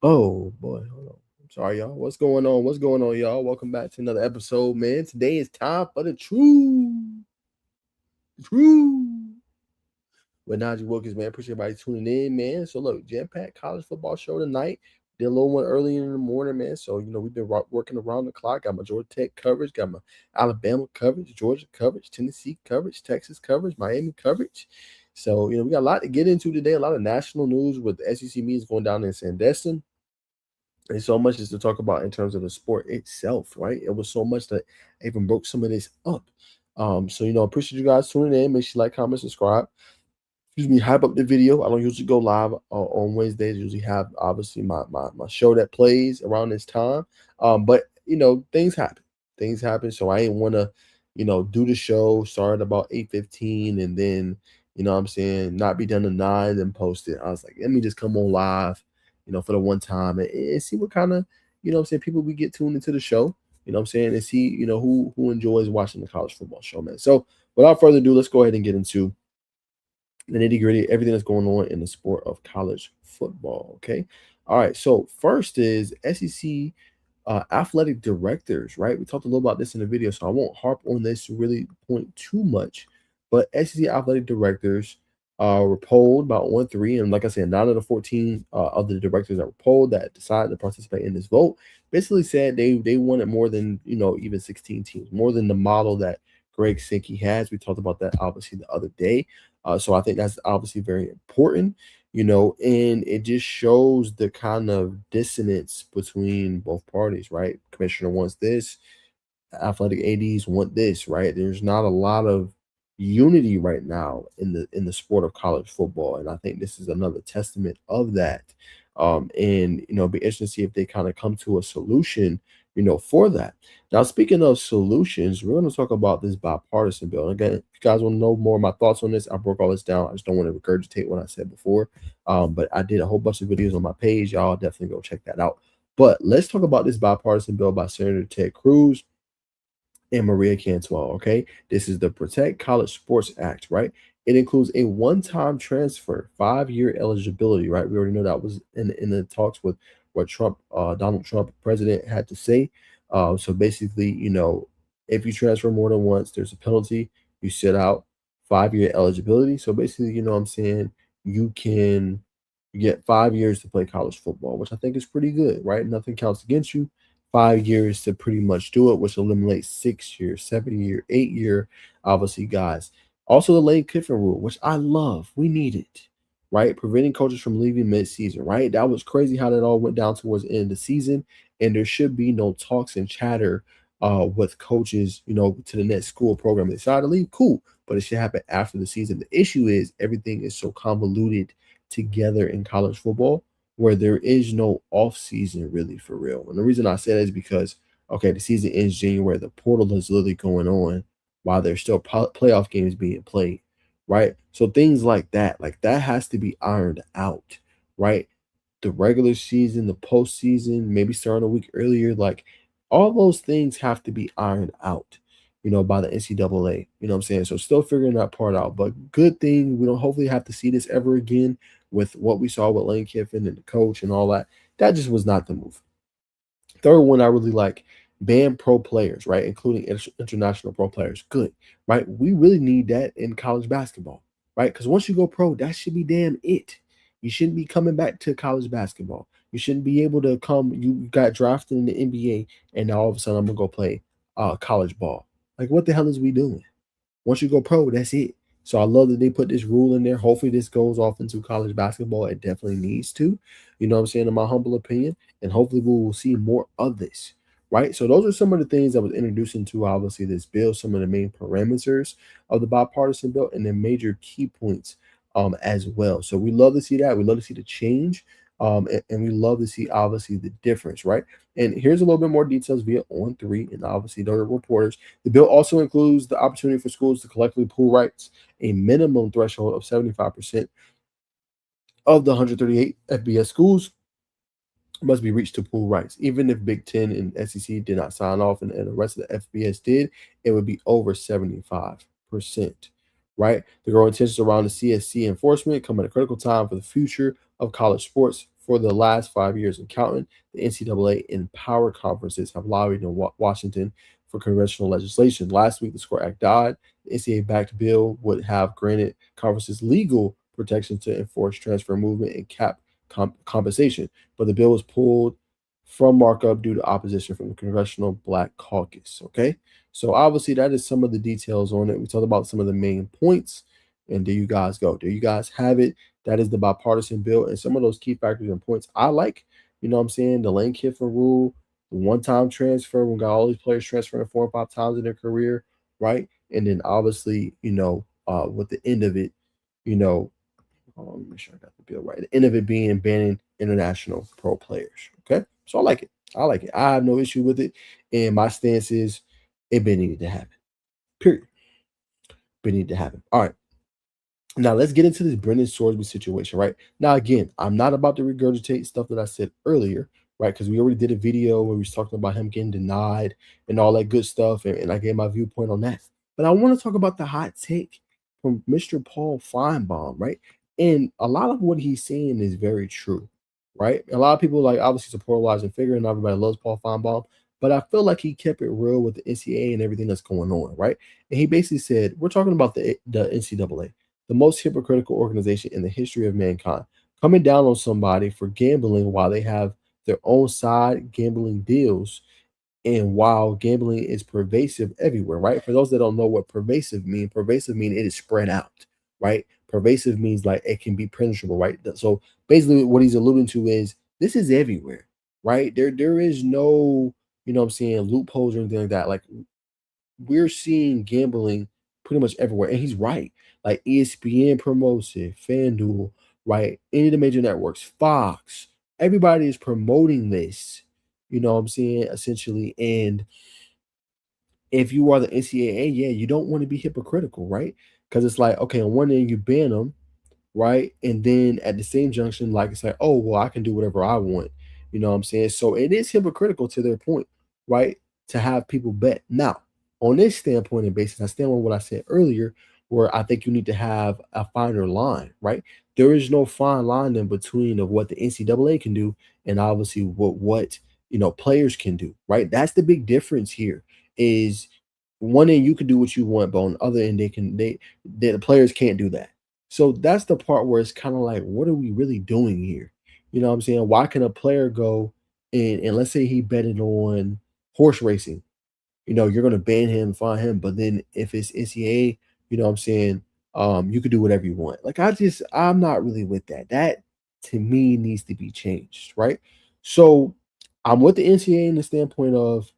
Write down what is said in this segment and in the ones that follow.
Oh boy, hold on. I'm sorry, y'all. What's going on? What's going on, y'all? Welcome back to another episode, man. Today is time for the truth with Najee Wilkins, man. Appreciate everybody tuning in, man. So look, jam-packed college football show tonight. Did a little one early in the morning, man. So we've been working around the clock. Got my Georgia Tech coverage, got my Alabama coverage, Georgia coverage, Tennessee coverage, Texas coverage, Miami coverage. So we got a lot to get into today. A lot of national news with the SEC meetings going down in Sandestin. And so much is to talk about in terms of the sport itself, right? It was so much that I even broke some of this up. So appreciate you guys tuning in. Make sure you like, comment, subscribe. Excuse me, hype up the video. I don't usually go live on Wednesdays. I usually have obviously my show that plays around this time. But things happen. Things happen. So I ain't wanna, do the show, start about 8:15 and then, what I'm saying, not be done to 9 and post it. I was like, let me just come on live, for the one time and see what kind of, what I'm saying, people we get tuned into the show, what I'm saying, and see, who enjoys watching the college football show, man. So without further ado, let's go ahead and get into the nitty gritty, everything that's going on in the sport of college football. Okay. All right. So first is SEC athletic directors, right? We talked a little about this in the video, so I won't harp on this really point too much. But SEC athletic directors were polled about 1-3, and like I said, 9 of the 14 of the directors that were polled that decided to participate in this vote basically said they wanted more than even 16 teams, more than the model that Greg Sankey has. We talked about that obviously the other day. So I think that's obviously very important, and it just shows the kind of dissonance between both parties, right? Commissioner wants this, athletic ADs want this, right? There's not a lot of unity right now in the sport of college football, and I think this is another testament of that. And it'll be interesting to see if they kind of come to a solution, for that. Now, speaking of solutions, we're going to talk about this bipartisan bill. And again, if you guys want to know more of my thoughts on this, I broke all this down. I just don't want to regurgitate what I said before. But I did a whole bunch of videos on my page. Y'all definitely go check that out. But let's talk about this bipartisan bill by Senator Ted Cruz and Maria Cantwell. Okay, this is the Protect College Sports Act, right? It includes a one-time transfer, 5-year eligibility, right? We already know that was in the talks with what Donald Trump, president, had to say. So basically, if you transfer more than once, there's a penalty. You sit out, 5-year eligibility. So basically, what I'm saying, you can get 5 years to play college football, which I think is pretty good, right? Nothing counts against you. 5 years to pretty much do it, which eliminates 6 year, 7 year, 8 year, obviously, guys. Also, the Lane Kiffin rule, which I love. We need it, right? Preventing coaches from leaving mid-season, right? That was crazy how that all went down towards the end of the season, and there should be no talks and chatter with coaches, to the next school program. They decided to leave, cool, but it should happen after the season. The issue is everything is so convoluted together in college football where there is no off season really for real. And the reason I say that is because okay, the season ends January, the portal is literally going on while there's still playoff games being played, right? So things like that has to be ironed out, right? The regular season, the postseason, maybe starting a week earlier, like all those things have to be ironed out, by the NCAA. You know what I'm saying? So still figuring that part out. But good thing we don't hopefully have to see this ever again with what we saw with Lane Kiffin and the coach and all that. That just was not the move. Third one I really like, ban pro players, right? Including international pro players. Good, right? We really need that in college basketball, right? Because once you go pro, that should be damn it. You shouldn't be coming back to college basketball. You shouldn't be able to come. You got drafted in the NBA, and now all of a sudden I'm gonna go play college ball. Like, what the hell is we doing? Once you go pro, that's it. So I love that they put this rule in there. Hopefully, this goes off into college basketball. It definitely needs to. You know what I'm saying, in my humble opinion. And hopefully, we will see more of this. Right. So those are some of the things that was introduced into obviously this bill, some of the main parameters of the bipartisan bill, and then major key points as well. So we love to see that. We love to see the change. And we love to see obviously the difference, right? And here's a little bit more details via On3 and obviously the reporters. The bill also includes the opportunity for schools to collectively pool rights, a minimum threshold of 75% of the 138 FBS schools must be reached to pool rights. Even if Big Ten and SEC did not sign off and the rest of the FBS did, it would be over 75%. Right? The growing tensions around the CSC enforcement come at a critical time for the future of college sports for the last 5 years and counting. The NCAA and power conferences have lobbied in Washington for congressional legislation. Last week, the SCORE Act died. The NCAA-backed bill would have granted conferences legal protection to enforce transfer movement and cap compensation, but the bill was pulled from markup due to opposition from the Congressional Black Caucus. Okay, so obviously that is some of the details on it. We talked about some of the main points, and there you guys go. There you guys have it. That is the bipartisan bill, and some of those key factors and points I like. You know what I'm saying? The Lane Kiffin rule, the one-time transfer. We got all these players transferring 4 or 5 times in their career, right? And then obviously, with the end of it, you know, let me make sure I got the bill right. The end of it being banning international pro players. Okay, so I like it. I like it. I have no issue with it, and my stance is it been needed to happen. Period. Been needed to happen. All right. Now let's get into this Brendan Sorsby situation, right? Now, again, I'm not about to regurgitate stuff that I said earlier, right? Because we already did a video where we was talking about him getting denied and all that good stuff, and I gave my viewpoint on that. But I want to talk about the hot take from Mr. Paul Feinbaum, right? And a lot of what he's saying is very true, right? A lot of people like obviously it's a polarizing figure, and everybody loves Paul Feinbaum, but I feel like he kept it real with the NCAA and everything that's going on, right? And he basically said, we're talking about the NCAA, the most hypocritical organization in the history of mankind, coming down on somebody for gambling while they have their own side gambling deals and while gambling is pervasive everywhere, right? For those that don't know what pervasive mean it is spread out, right? Pervasive means like it can be penetrable, right? So basically what he's alluding to is this is everywhere, right? There is no, what I'm saying, loopholes or anything like that. Like we're seeing gambling pretty much everywhere. And he's right. Like ESPN promotes it, FanDuel, right? Any of the major networks, Fox, everybody is promoting this. You know what I'm saying? Essentially. And if you are the NCAA, yeah, you don't want to be hypocritical, right? Because it's like, okay, on one end you ban them, right? And then at the same junction, like it's like, oh, well, I can do whatever I want. You know what I'm saying? So it is hypocritical to their point, right? To have people bet. Now, on this standpoint and basis, I stand on what I said earlier, where I think you need to have a finer line, right? There is no fine line in between of what the NCAA can do and obviously what players can do, right? That's the big difference here. Is one end you can do what you want, but on the other end the players can't do that. So that's the part where it's kind of like, what are we really doing here? You know what I'm saying? Why can a player go and let's say he betted on horse racing, you're gonna ban him, fine him, but then if it's NCAA, you know what I'm saying, you could do whatever you want. Like I'm not really with that. That to me needs to be changed, right? So I'm with the NCAA in the standpoint of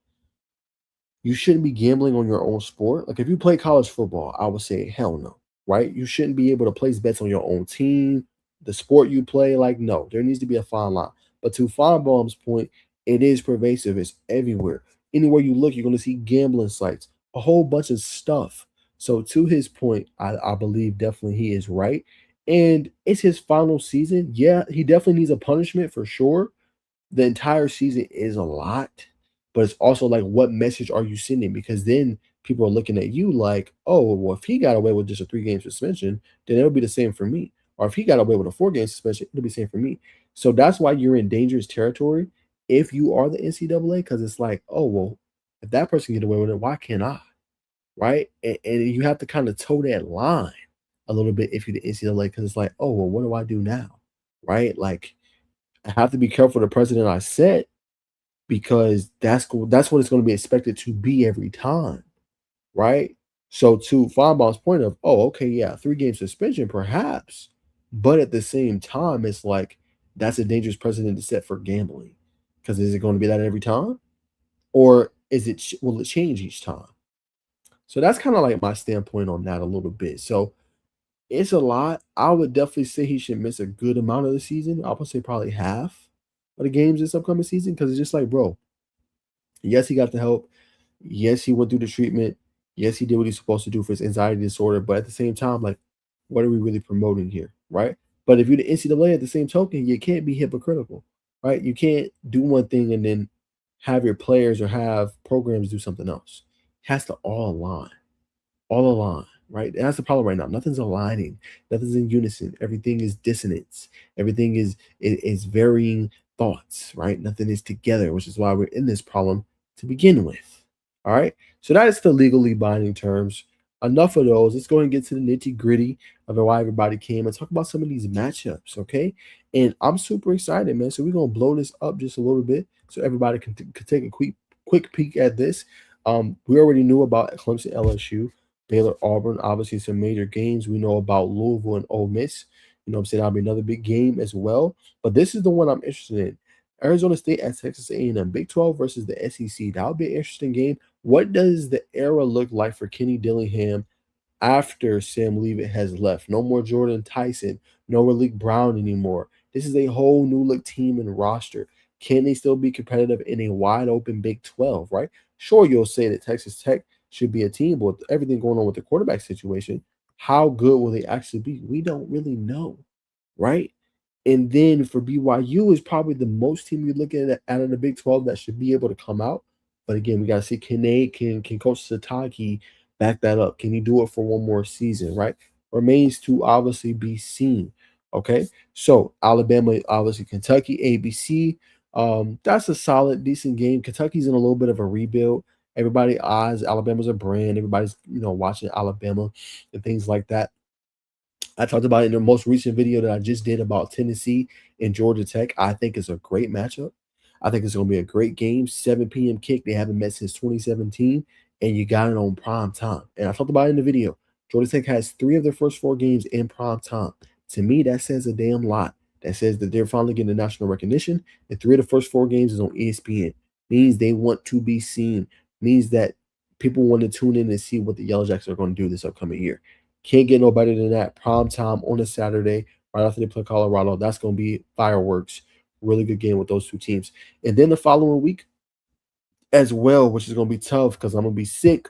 you shouldn't be gambling on your own sport. Like if you play college football, I would say hell no, right? You shouldn't be able to place bets on your own team, the sport you play. Like no, there needs to be a fine line. But to Feinbaum's point, it is pervasive. It's everywhere. Anywhere you look, you're going to see gambling sites, a whole bunch of stuff. So to his point, I believe definitely he is right. And it's his final season. Yeah, he definitely needs a punishment for sure. The entire season is a lot, but it's also like, what message are you sending? Because then people are looking at you like, oh, well, if he got away with just a 3 game suspension, then it'll be the same for me. Or if he got away with a 4 game suspension, it'll be the same for me. So that's why you're in dangerous territory if you are the NCAA, because it's like, oh, well, if that person get away with it, why can't I? Right? And you have to kind of toe that line a little bit if you're the NCAA, because it's like, oh, well, what do I do now? Right? Like, I have to be careful the president I set because that's what it's going to be expected to be every time, right? So to Feinbaum's point of, oh, okay, yeah, 3 game suspension perhaps, but at the same time, it's like that's a dangerous precedent to set for gambling. Because is it going to be that every time, or will it change each time? So that's kind of like my standpoint on that a little bit. So it's a lot. I would definitely say he should miss a good amount of the season. I would say probably half of the games this upcoming season because it's just like, bro, yes, he got the help. Yes, he went through the treatment. Yes, he did what he's supposed to do for his anxiety disorder. But at the same time, like, what are we really promoting here, right? But if you're the NCAA at the same token, you can't be hypocritical, right? You can't do one thing and then have your players or have programs do something else. It has to all align, right? And that's the problem right now. Nothing's aligning. Nothing's in unison. Everything is dissonance. Everything is varying thoughts, right? Nothing is together, which is why we're in this problem to begin with. All right. So that is the legally binding terms. Enough of those. Let's go and get to the nitty gritty of why everybody came and talk about some of these matchups. Okay. And I'm super excited, man. So we're gonna blow this up just a little bit so everybody can take a quick peek at this. We already knew about Clemson, LSU, Baylor, Auburn. Obviously, some major games. We know about Louisville and Ole Miss. You know what I'm saying? That'll be another big game as well. But this is the one I'm interested in. Arizona State at Texas A&M, Big 12 versus the SEC. That would be an interesting game. What does the era look like for Kenny Dillingham after Sam Leavitt has left? No more Jordan Tyson, no Malik Brown anymore. This is a whole new look team and roster. Can they still be competitive in a wide open Big 12, right? Sure, you'll say that Texas Tech should be a team, but with everything going on with the quarterback situation, how good will they actually be? We don't really know, right? And then for BYU is probably the most team you're looking at out of the Big 12 that should be able to come out. But again, we gotta see can Coach Sataki back that up? Can he do it for one more season? Right? Remains to obviously be seen. Okay, so Alabama, obviously Kentucky, ABC. That's a solid, decent game. Kentucky's in a little bit of a rebuild. Everybody eyes Alabama's a brand. Everybody's watching Alabama and things like that. I talked about it in the most recent video that I just did about Tennessee and Georgia Tech. I think it's a great matchup. I think it's going to be a great game. 7 p.m. kick. They haven't met since 2017, and you got it on prime time. And I talked about it in the video. Georgia Tech has 3 of their first 4 games in prime time. To me, that says a damn lot. That says that they're finally getting the national recognition, and 3 of the first 4 games is on ESPN. Means they want to be seen. Means that people want to tune in and see what the Yellow Jackets are going to do this upcoming year. Can't get no better than that. Prime time on a Saturday, right after they play Colorado. That's going to be fireworks. Really good game with those 2 teams. And then the following week as well, which is going to be tough because I'm going to be sick.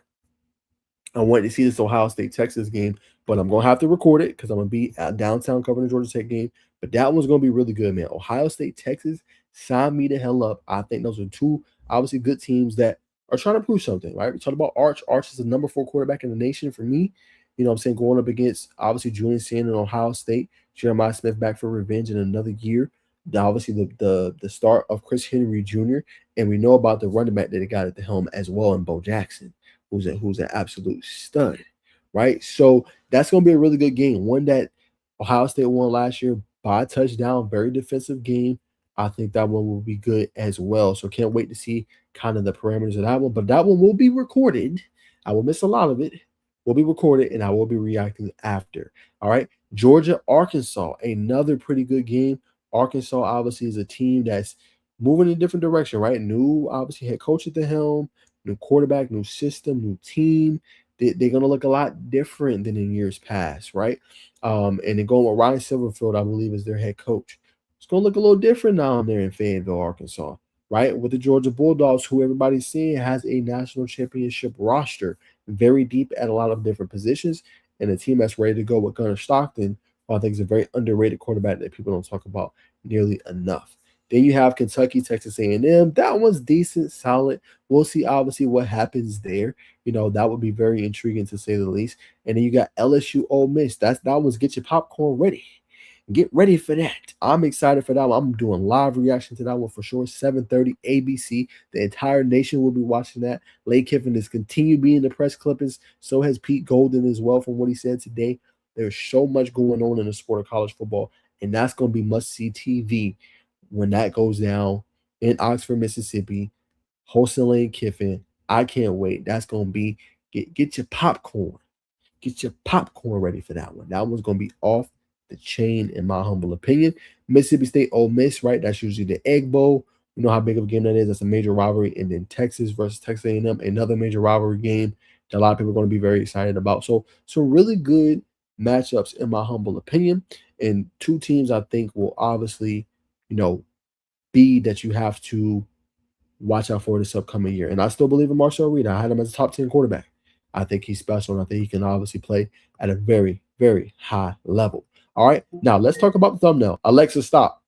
I wanted to see this Ohio State Texas game, but I'm gonna have to record it because I'm gonna be at downtown covering the Georgia Tech game. But that one's gonna be really good, man. Ohio State Texas, sign me the hell up. I think those are 2 obviously good teams that are trying to prove something, right? We talked about Arch. Arch is the number 4 quarterback in the nation for me. You know what I'm saying? Going up against obviously Julian Sand and Ohio State, Jeremiah Smith back for revenge in another year. Obviously the start of Chris Henry Jr. And we know about the running back that they got at the helm as well in Bo Jackson, who's an absolute stud, right? So that's going to be a really good game. One that Ohio State won last year by a touchdown, very defensive game. I think that one will be good as well. So can't wait to see kind of the parameters of that one. But that one will be recorded. I will miss a lot of it. Will be recorded, and I will be reacting after. All right. Georgia, Arkansas, another pretty good game. Arkansas obviously is a team that's moving in a different direction, right? New, obviously, head coach at the helm, new quarterback, new system, new team. They're going to look a lot different than in years past, right? And then going with Ryan Silverfield, I believe, is their head coach. It's going to look a little different down there in Fayetteville, Arkansas, right? With the Georgia Bulldogs, who everybody's seeing has a national championship roster, very deep at a lot of different positions, and a team that's ready to go with Gunnar Stockton, who I think is a very underrated quarterback that people don't talk about nearly enough. Then you have Kentucky, Texas A&M. That one's decent, solid. We'll see, obviously, what happens there. That would be very intriguing to say the least. And then you got LSU, Ole Miss. That one's get your popcorn ready. Get ready for that. I'm excited for that one. I'm doing live reaction to that one for sure. 7:30 ABC. The entire nation will be watching that. Lane Kiffin has continued being the press clippings. So has Pete Golden as well from what he said today. There's so much going on in the sport of college football, and that's going to be must-see TV when that goes down in Oxford, Mississippi. Hosting Lane Kiffin. I can't wait. That's going to be get your popcorn. Get your popcorn ready for that one. That one's going to be off the chain, in my humble opinion. Mississippi State, Ole Miss, right? That's usually the Egg Bowl. You know how big of a game that is. That's a major rivalry. And then Texas versus Texas A&M, another major rivalry game that a lot of people are going to be very excited about. So really good matchups, in my humble opinion. And 2 teams I think will obviously, be that you have to watch out for this upcoming year. And I still believe in Marcel Reed. I had him as a top 10 quarterback. I think he's special, and I think he can obviously play at a very, very high level. All right, now let's talk about the thumbnail. Alexa, stop.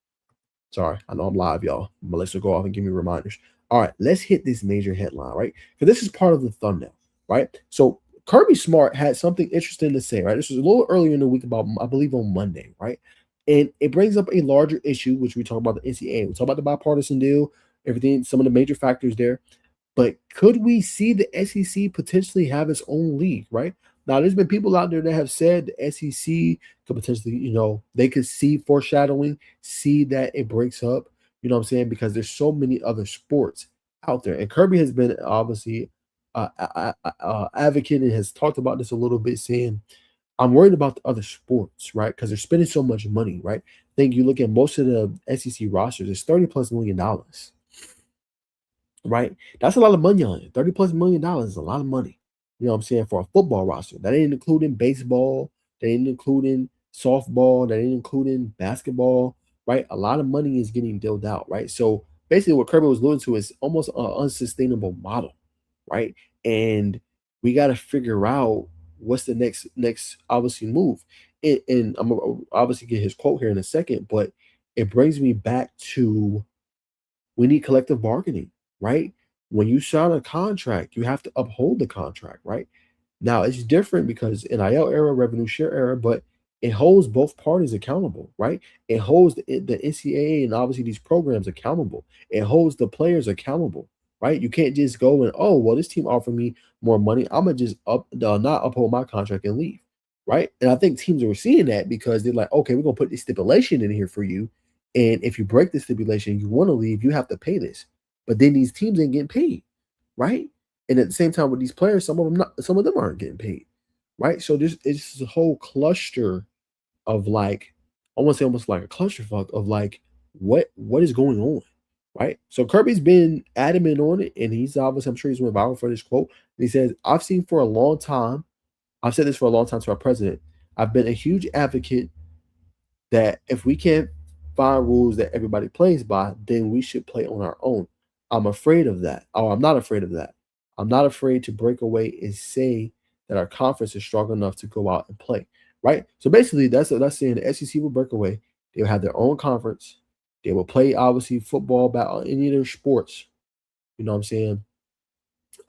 Sorry, I know I'm live, y'all. Alexa, go off and give me reminders. All right, let's hit this major headline, right? Because this is part of the thumbnail, right? So Kirby Smart had something interesting to say, right? This was a little earlier in the week about, I believe, on Monday, right? And it brings up a larger issue, which we talk about the NCAA. We talk about the bipartisan deal, everything, some of the major factors there. But could we see the SEC potentially have its own league, right? Now, there's been people out there that have said the SEC could potentially, they could see foreshadowing, see that it breaks up, you know what I'm saying? Because there's so many other sports out there. And Kirby has been obviously advocate and has talked about this a little bit, saying, I'm worried about the other sports, right? Because they're spending so much money, right? I think you look at most of the SEC rosters, it's $30+ million, right? That's a lot of money on it. $30+ million is a lot of money. You know what I'm saying? For a football roster. That ain't including baseball, that ain't including softball, that ain't including basketball, right? A lot of money is getting dealt out, right? So basically what Kirby was alluding to is almost an unsustainable model, right? And we got to figure out what's the next obviously move. And I'm gonna obviously get his quote here in a second, but it brings me back to we need collective bargaining, right? When you sign a contract, you have to uphold the contract, right? Now it's different because NIL era, revenue share era, but it holds both parties accountable, right? It holds the NCAA and obviously these programs accountable. It holds the players accountable, right? You can't just go and, oh, well, this team offered me more money. I'm gonna just not uphold my contract and leave, right? And I think teams are seeing that because they're like, okay, we're gonna put this stipulation in here for you, and if you break the stipulation, you want to leave, you have to pay this. But then these teams ain't getting paid, right? And at the same time with these players, some of them aren't getting paid, right? So there's it's a whole cluster of like, I want to say almost like a clusterfuck of like what is going on, right? So Kirby's been adamant on it, and he's obviously, I'm sure he's went viral for this quote. And he says, I've seen for a long time, I've said this for a long time to our president. I've been a huge advocate that if we can't find rules that everybody plays by, then we should play on our own. I'm afraid of that. Oh, I'm not afraid of that. I'm not afraid to break away and say that our conference is strong enough to go out and play. Right. So basically, that's saying the SEC will break away. They will have their own conference. They will play obviously football, about any of their sports. You know what I'm saying?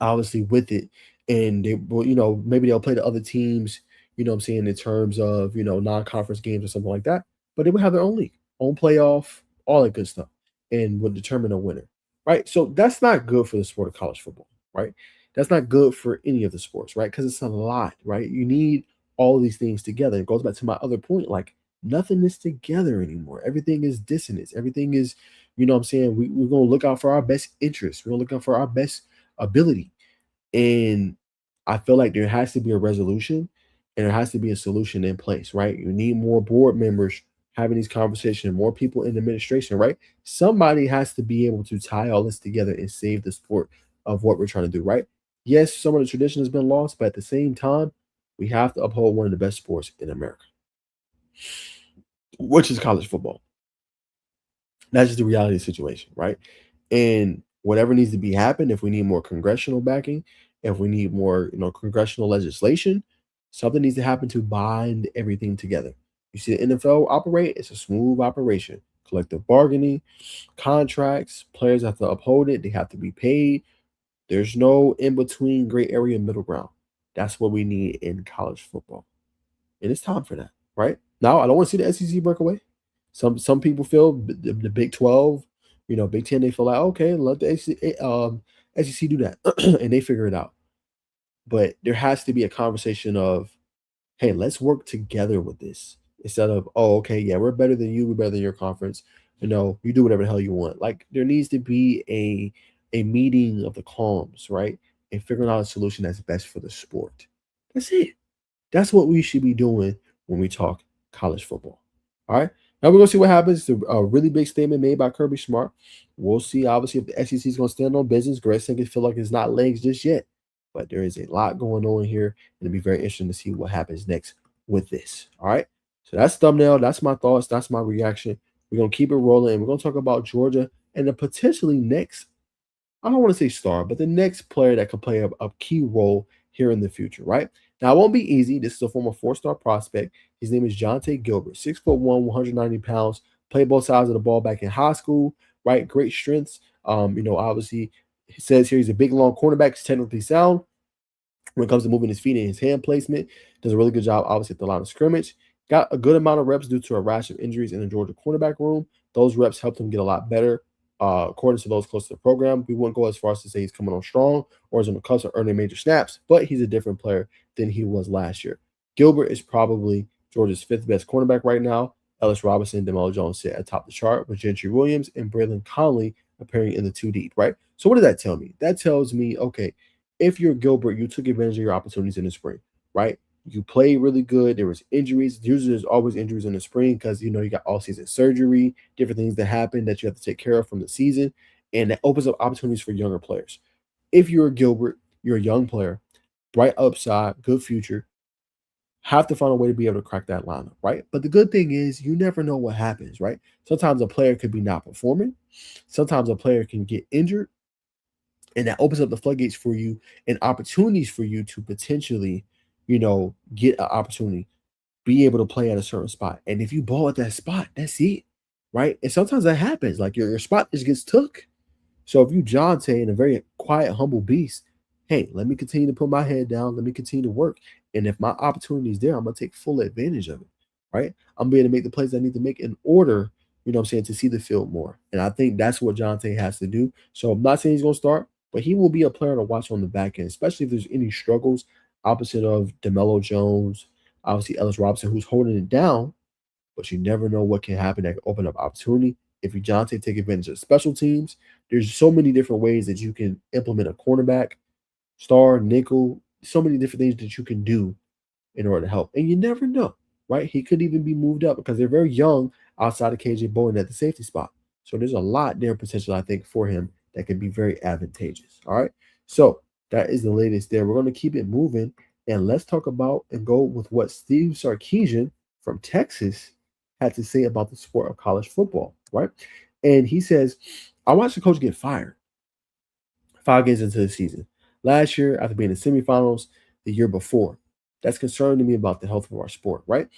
Obviously with it, and they will, maybe they'll play the other teams, I'm saying, in terms of, non-conference games or something like that, but they will have their own league, own playoff, all that good stuff, and will determine a winner, right? So that's not good for the sport of college football, right? That's not good for any of the sports, right? Because it's a lot, right? You need all these things together. It goes back to my other point, like nothing is together anymore. Everything is dissonance. Everything is, what I'm saying, we're going to look out for our best interests. We're going to look out for our best ability. And I feel like there has to be a resolution and there has to be a solution in place, right? You need more board members having these conversations, more people in the administration, right? Somebody has to be able to tie all this together and save the sport of what we're trying to do, right? Yes, some of the tradition has been lost, but at the same time, we have to uphold one of the best sports in America, which is college football. That's just the reality of the situation, right? And whatever needs to be happen, if we need more congressional backing, if we need more, congressional legislation, something needs to happen to bind everything together. You see the NFL operate, it's a smooth operation. Collective bargaining, contracts, players have to uphold it, they have to be paid. There's no in between gray area middle ground. That's what we need in college football. And it's time for that, right? Now, I don't want to see the SEC break away. Some people feel the Big 12, Big 10, they feel like, okay, let the SEC do that, and they figure it out. But there has to be a conversation of, hey, let's work together with this instead of, oh, okay, yeah, we're better than you, we're better than your conference. You do whatever the hell you want. Like there needs to be a meeting of the calms, right? And figuring out a solution that's best for the sport. That's it. That's what we should be doing when we talk college football. All right. Now we're gonna see what happens. A really big statement made by Kirby Smart. We'll see, obviously, if the SEC is gonna stand on business. Greg Sankey feel like it's not legs just yet, but there is a lot going on here, and it'll be very interesting to see what happens next with this. All right. So that's thumbnail. That's my thoughts. That's my reaction. We're gonna keep it rolling, and we're gonna talk about Georgia and the potentially next, I don't want to say star, but the next player that could play a key role here in the future, right? Now, it won't be easy. This is a former four-star prospect. His name is Jonte Gilbert, 6'1", 190 pounds, played both sides of the ball back in high school, right? Great strengths. Obviously, it says here he's a big, long cornerback. He's technically sound. when it comes to moving his feet and his hand placement. Does a really good job, obviously, at the line of scrimmage. Got a good amount of reps due to a rash of injuries in the Georgia cornerback room. Those reps helped him get a lot better. According to those close to the program, we wouldn't go as far as to say he's coming on strong or is on the cusp of earning major snaps, but he's a different player than he was last year. Gilbert is probably Georgia's fifth best cornerback right now. Ellis Robinson, DeMello Jones sit atop the chart with Gentry Williams and Braylon Conley appearing in the two deep, right? So what does that tell me? That tells me, okay, if you're Gilbert, you took advantage of your opportunities in the spring, right? You played really good. There was injuries. Usually there's always injuries in the spring because, you got all-season surgery, different things that happen that you have to take care of from the season, and that opens up opportunities for younger players. If you're Gilbert, you're a young player, bright upside, good future, have to find a way to be able to crack that lineup, right? But the good thing is you never know what happens, right? Sometimes a player could be not performing. Sometimes a player can get injured, and that opens up the floodgates for you and opportunities for you to potentially, get an opportunity, be able to play at a certain spot. And if you ball at that spot, that's it, right? And sometimes that happens. Like your spot just gets took. So if you Jonte and a very quiet, humble beast, hey, let me continue to put my head down. Let me continue to work. And if my opportunity is there, I'm gonna take full advantage of it. Right? I'm being able to make the plays I need to make in order, what I'm saying, to see the field more. And I think that's what Jonte has to do. So I'm not saying he's gonna start, but he will be a player to watch on the back end, especially if there's any struggles opposite of DeMello Jones, obviously Ellis Robinson, who's holding it down, but you never know what can happen that can open up opportunity. If you Jonte take advantage of special teams, there's so many different ways that you can implement a cornerback, star, nickel, so many different things that you can do in order to help. And you never know, right? He could even be moved up because they're very young outside of KJ Bowen at the safety spot. So there's a lot there potential, I think, for him that can be very advantageous. All right. So that is the latest there. We're going to keep it moving and let's talk about and go with what Steve Sarkisian from Texas had to say about the sport of college football, right? And he says, I watched the coach get fired 5 games into the season. Last year, after being in semifinals, the year before. That's concerning me about the health of our sport, right?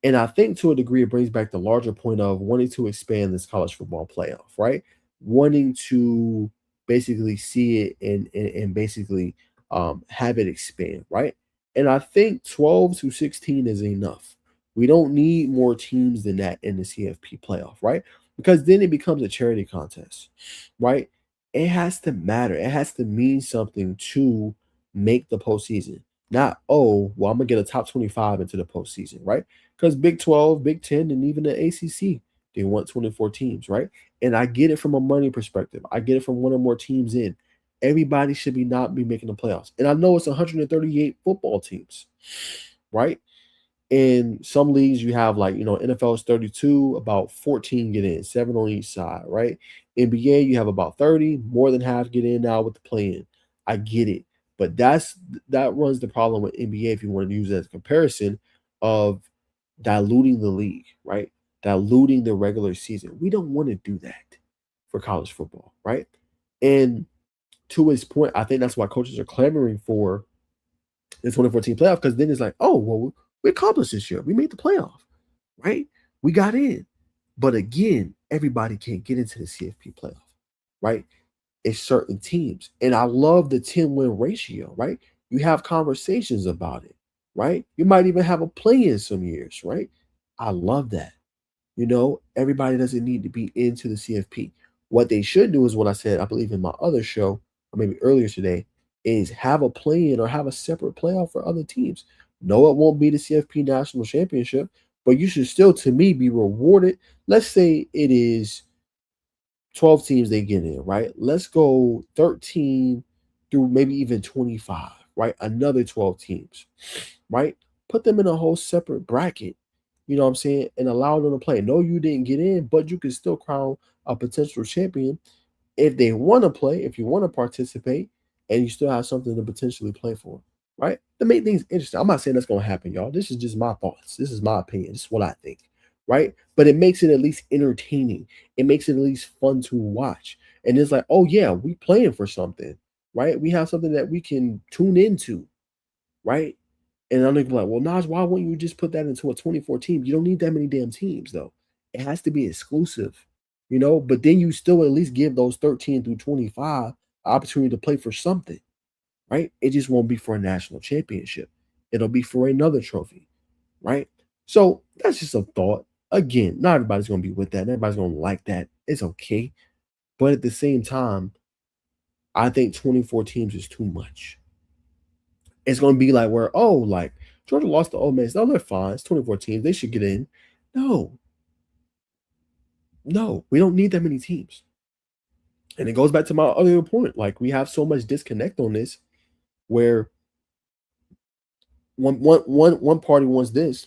And I think to a degree, it brings back the larger point of wanting to expand this college football playoff, right? Wanting to basically see it and basically have it expand, right? And I think 12 to 16 is enough. We don't need more teams than that in the CFP playoff, right? Because then it becomes a charity contest, right? It has to matter. It has to mean something to make the postseason. Not, oh, well, I'm gonna get a top 25 into the postseason, right? Because Big 12, Big 10, and even the ACC, they want 24 teams, right? And I get it from a money perspective. I get it from one or more teams in. Everybody should be not be making the playoffs. And I know it's 138 football teams, right? In some leagues, you have like, NFL is 32, about 14 get in, 7 on each side, right? NBA, you have about 30, more than half get in now with the play-in. I get it. But that runs the problem with NBA if you want to use it as a comparison of diluting the league, right? Diluting the regular season. We don't want to do that for college football, right? And to his point, I think that's why coaches are clamoring for the 2014 playoff because then it's like, oh, well, we accomplished this year. We made the playoff, right? We got in. But again, everybody can't get into the CFP playoff, right? It's certain teams. And I love the 10-win ratio, right? You have conversations about it, right? You might even have a play in some years, right? I love that. Everybody doesn't need to be into the CFP. What they should do is what I said, I believe in my other show, or maybe earlier today, is have a play-in or have a separate playoff for other teams. No, it won't be the CFP National Championship, but you should still, to me, be rewarded. Let's say it is 12 teams they get in, right? Let's go 13 through maybe even 25, right? Another 12 teams, right? Put them in a whole separate bracket, you know what I'm saying? And allow them to play. No, you didn't get in, but you can still crown a potential champion if they want to play, if you want to participate, and you still have something to potentially play for, right? To make things interesting. I'm not saying that's going to happen, y'all. This is just my thoughts. This is my opinion. This is what I think, right? But it makes it at least entertaining. It makes it at least fun to watch. And it's like, oh, yeah, we playing for something, right? We have something that we can tune into, right? And I'm gonna be like, well, Naj, why wouldn't you just put that into a 24 team? You don't need that many damn teams, though. It has to be exclusive, but then you still at least give those 13 through 25 opportunity to play for something, right? It just won't be for a national championship. It'll be for another trophy, right? So that's just a thought. Again, not everybody's going to be with that. Everybody's going to like that. It's okay. But at the same time, I think 24 teams is too much. It's going to be like where, oh, like Georgia lost to Ole Miss. No, they're fine. It's 24 teams. They should get in. No, no, we don't need that many teams. And it goes back to my earlier point. Like we have so much disconnect on this where one party wants this,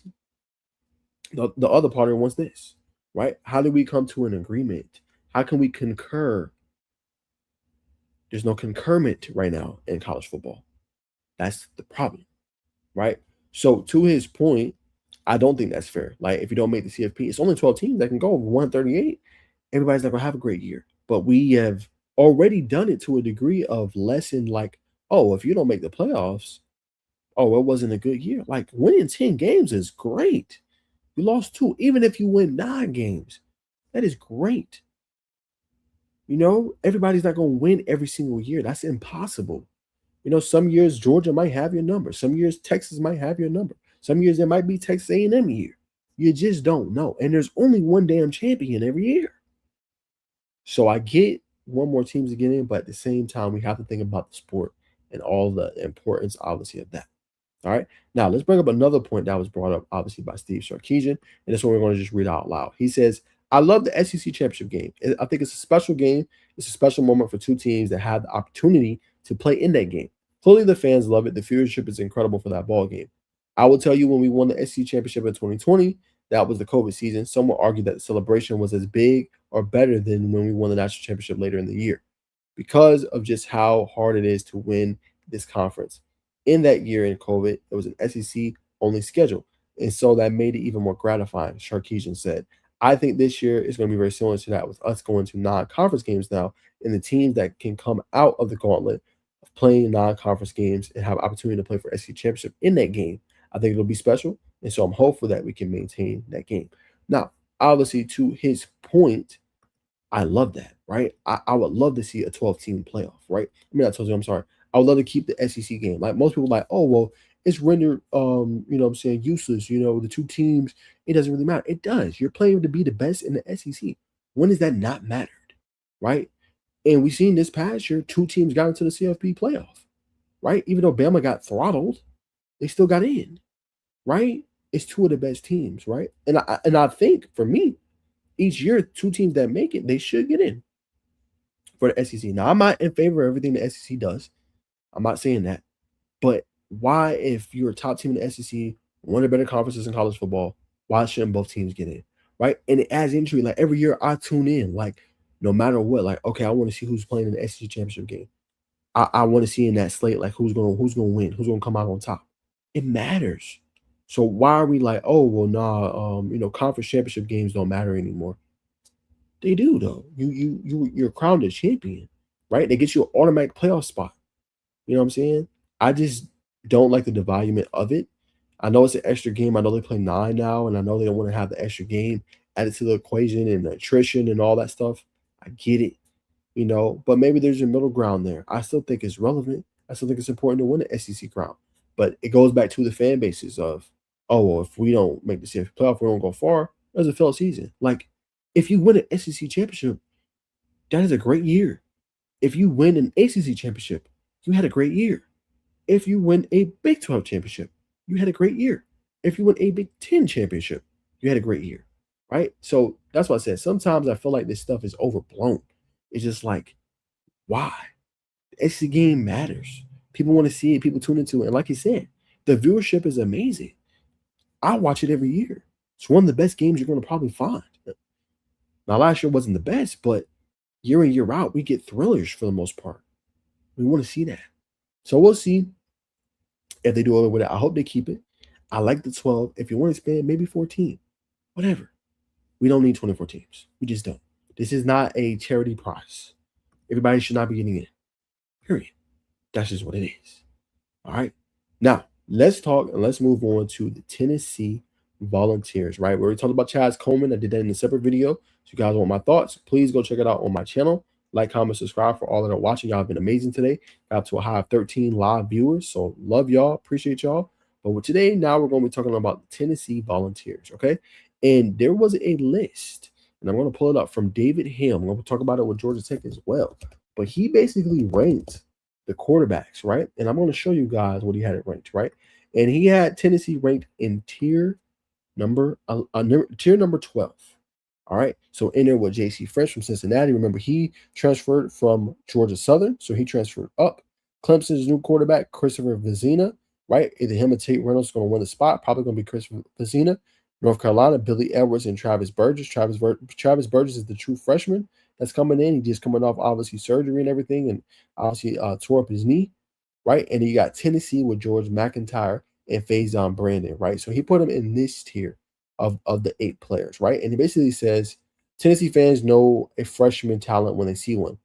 the other party wants this, right? How do we come to an agreement? How can we concur? There's no concurrent right now in college football. That's the problem, right? So to his point, I don't think that's fair. Like if you don't make the CFP, it's only 12 teams that can go over 138. Everybody's not gonna have a great year. But we have already done it to a degree of lesson like, oh, if you don't make the playoffs, oh, it wasn't a good year. Like winning 10 games is great. You lost two. Even if you win 9 games, that is great. You know, everybody's not going to win every single year. That's impossible. You know, some years Georgia might have your number. Some years Texas might have your number. Some years there might be Texas A&M year. You just don't know. And there's only one damn champion every year. So I get one more teams to get in, but at the same time, we have to think about the sport and all the importance, obviously, of that. All right. Now let's bring up another point that was brought up, obviously, by Steve Sarkisian, and this one we're going to just read out loud. He says, "I love the SEC championship game. I think it's a special game. It's a special moment for two teams that have the opportunity to play in that game. Clearly, the fans love it. The viewership is incredible for that ball game. I will tell you, when we won the SEC championship in 2020, that was the COVID season. Some will argue that the celebration was as big or better than when we won the national championship later in the year, because of just how hard it is to win this conference. In that year in COVID, it was an SEC only schedule. And so that made it even more gratifying, Sarkisian said. I think this year is going to be very similar to that with us going to non-conference games now, and the teams that can come out of the gauntlet of playing non-conference games and have opportunity to play for SEC championship in that game. I think it'll be special. And so I'm hopeful that we can maintain that game. Now, obviously, to his point, I love that, right? I would love to see a 12-team playoff, right? I mean, not 12 team, I'm sorry. I would love to keep the SEC game. Like most people like, oh, well, it's rendered you know what I'm saying, useless. You know, the two teams, it doesn't really matter. It does. You're playing to be the best in the SEC. When has that not mattered? Right? And we seen this past year, two teams got into the CFP playoff, right? Even though Bama got throttled, they still got in, right? It's two of the best teams, right? And I think for me, each year, two teams that make it, they should get in for the SEC. Now, I'm not in favor of everything the SEC does. I'm not saying that. But why, if you're a top team in the SEC, one of the better conferences in college football, why shouldn't both teams get in? Right? And it adds intrigue. Like every year I tune in, like no matter what, like, okay, I want to see who's playing in the SEC championship game. I want to see in that slate, like who's gonna win, who's gonna come out on top. It matters. So why are we like, oh well, nah, you know, conference championship games don't matter anymore? They do though. You're crowned a champion, right? They get you an automatic playoff spot. You know what I'm saying? I just don't like the devaluement of it. I know it's an extra game. I know they play 9 now, and I know they don't want to have the extra game added to the equation and the attrition and all that stuff. I get it, you know, but maybe there's a middle ground there. I still think it's relevant. I still think it's important to win the SEC crown. But it goes back to the fan bases of, oh, well, if we don't make the CFP playoff, we don't go far. There's a failed season. Like, if you win an SEC championship, that is a great year. If you win an ACC championship, you had a great year. If you win a Big 12 championship, you had a great year. If you win a Big 10 championship, you had a great year, right? So that's what I said. Sometimes I feel like this stuff is overblown. It's just like, why? The SEC game matters. People want to see it. People tune into it. And like you said, the viewership is amazing. I watch it every year. It's one of the best games you're going to probably find. Now, last year wasn't the best, but year in, year out, we get thrillers for the most part. We want to see that. So we'll see if they do away with it. I hope they keep it. I like the 12. If you want to expand, maybe 14. Whatever. We don't need 24 teams. We just don't. This is not a charity prize. Everybody should not be getting in. Period. That's just what it is. All right. Now, let's talk and let's move on to the Tennessee Volunteers, right? We already talked about Chaz Coleman. I did that in a separate video. So you guys want my thoughts, please go check it out on my channel. Like, comment, subscribe for all that are watching. Y'all have been amazing today. Got up to a high of 13 live viewers. So love y'all. Appreciate y'all. But with today, now we're going to be talking about the Tennessee Volunteers. Okay. And there was a list, and I'm going to pull it up from David Hill. I'm going to talk about it with Georgia Tech as well. But he basically ranked the quarterbacks, right? And I'm going to show you guys what he had it ranked, right? And he had Tennessee ranked in tier number 12. All right. So in there with JC French from Cincinnati. Remember, he transferred from Georgia Southern. So he transferred up. Clemson's new quarterback, Christopher Vizina, right? Either him or Tate Reynolds going to win the spot. Probably going to be Christopher Vizina. North Carolina, Billy Edwards and Travis Burgess. Travis Burgess is the true freshman that's coming in. He's just coming off, obviously, surgery and everything. And obviously tore up his knee, right? And you got Tennessee with George McIntyre and Faison Brandon, right? So he put him in this tier of the 8 players, right? And he basically says Tennessee fans know a freshman talent when they see one.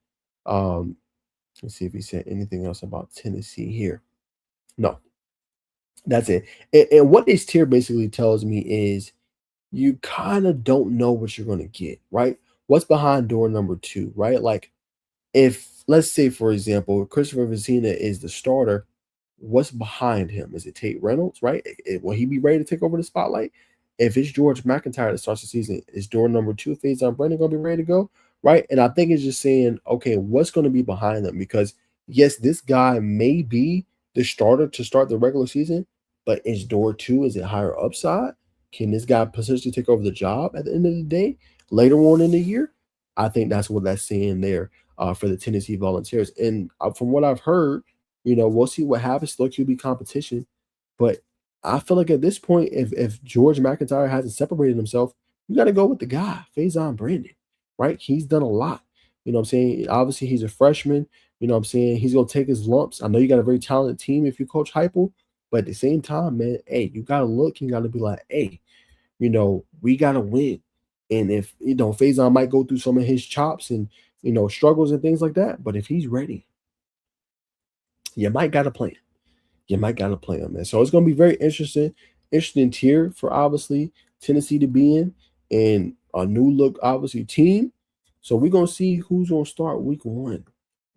Let's see if he said anything else about Tennessee here. No, that's it. And what this tier basically tells me is you kind of don't know what you're going to get, right? What's behind door number 2, right? Like, if, let's say, for example, Christopher Vizina is the starter, what's behind him? Is it Tate Reynolds, right? Will he be ready to take over the spotlight? If it's George McIntyre that starts the season, is door number 2, Faison Brandon, going to be ready to go, right? And I think it's just saying, okay, what's going to be behind them? Because, yes, this guy may be the starter to start the regular season, but is door 2, is it higher upside? Can this guy potentially take over the job at the end of the day later on in the year? I think that's what that's saying there for the Tennessee Volunteers. And from what I've heard, we'll see what happens. Still QB competition, but I feel like at this point, if George McIntyre hasn't separated himself, you got to go with the guy, Faison Brandon, right? He's done a lot. You know what I'm saying? Obviously, he's a freshman. You know what I'm saying? He's going to take his lumps. I know you got a very talented team if you coach Heupel, but at the same time, man, hey, you got to look. You got to be like, hey, we got to win. And if, Faison might go through some of his chops and, struggles and things like that, but if he's ready, you might got to play him. You might got to play him, man. So it's going to be very interesting tier for, obviously, Tennessee to be in, and a new look, obviously, team. So we're going to see who's going to start week 1,